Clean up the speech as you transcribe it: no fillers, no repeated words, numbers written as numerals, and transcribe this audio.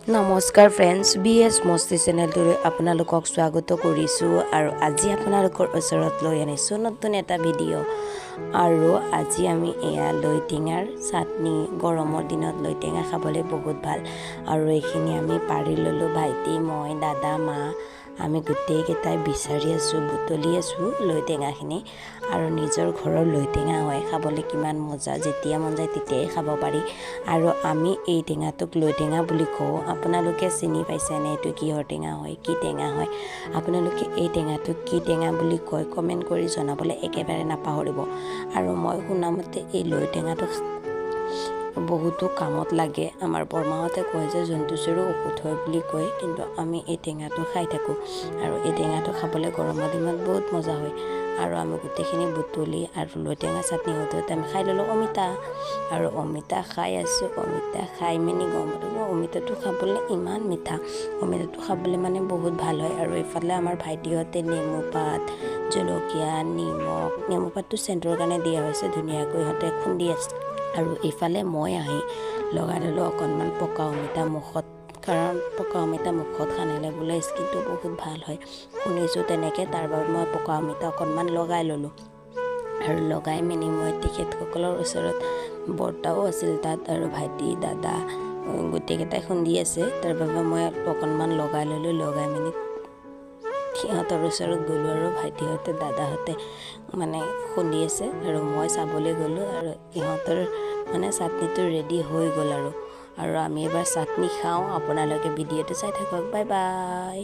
নমস্কাৰ friends BS মস্তি চেনেলটোলৈ আপোনালোকক স্বাগত কৰিছোঁ আৰু আজি আপোনালোকৰ ওচৰত লৈ আনিছোঁ নতুন এটা ভিডিঅ' আৰু আজি আমি এয়া লৈটেঙাৰ চাটনি গৰমৰ দিনত লৈটেঙা খাবলৈ বহুত ভাল আৰু এইখিনি আমি পাৰি ল'লোঁ ভাইটি মই দাদা মা আমি গোটেইকেইটাই বিচাৰি আছোঁ বুটলি আছোঁ লৈটেঙাখিনি আৰু নিজৰ ঘৰৰ লৈটেঙা হয় খাবলৈ কিমান মজা যেতিয়া মন যায় তেতিয়াই খাব পাৰি আৰু আমি এই টেঙাটোক লৈটেঙা বুলি কওঁ আপোনালোকে চিনি পাইছেনে এইটো কিহৰ টেঙা হয় কি টেঙা হয় আপোনালোকে এই টেঙাটোক কি টেঙা বুলি কয় কমেণ্ট কৰি জনাবলৈ একেবাৰে নাপাহৰিব আৰু মই শুনামতে এই লৈটেঙাটো বহুতো কামত লাগে আমাৰ বৰমাহঁতে কয় যে জন্তু চুৰো ঔষধ হয় বুলি কয় কিন্তু আমি এই টেঙাটো খাই থাকোঁ আৰু এই টেঙাটো খাবলৈ গৰমৰ দিনত বহুত মজা হয় আৰু আমি গোটেইখিনি বুটলি আৰু লৈটেঙা চাটনি হওঁতে আমি খাই ল'লোঁ অমিতা আৰু অমিতা খাই আছোঁ অমিতা খাই মেলি গম পালোঁ অমিতাটো খাবলৈ ইমান মিঠা অমিতাটো খাবলৈ মানে বহুত ভাল হয় আৰু এইফালে আমাৰ ভাইটিহঁতে নেমু পাত জলকীয়া নিমখ নেমু পাতটো চেণ্টৰ কাৰণে দিয়া হৈছে ধুনীয়াকৈ সিহঁতে খুন্দি আছে আৰু এইফালে মই আহি লগাই ল'লোঁ অকণমান পকা অমিতা মুখত কাৰণ পকা অমিতা মুখত সানিলে বোলে স্কিনটো বহুত ভাল হয় শুনিছোঁ তেনেকৈ তাৰ বাবে মই পকা অমিতা অকণমান লগাই ল'লোঁ আৰু লগাই মেলি মই তেখেতসকলৰ ওচৰত বৰ্তাও আছিল তাত আৰু ভাইটি দাদা গোটেইকেইটাই খুন্দি আছে তাৰ বাবে মই অকণমান লগাই ল'লোঁ লগাই মেলি সিহঁতৰ ওচৰত গ'লোঁ আৰু ভাইটিহঁতে দাদাহঁতে মানে খুন্দি আছে আৰু মই চাবলৈ গ'লোঁ আৰু ইহঁতৰ মানে চাটনিটো ৰেডি হৈ গ'ল আৰু আমি এবাৰ চাটনি খাওঁ আপোনালোকে ভিডিঅ'টো চাই থাকক বাই বাই।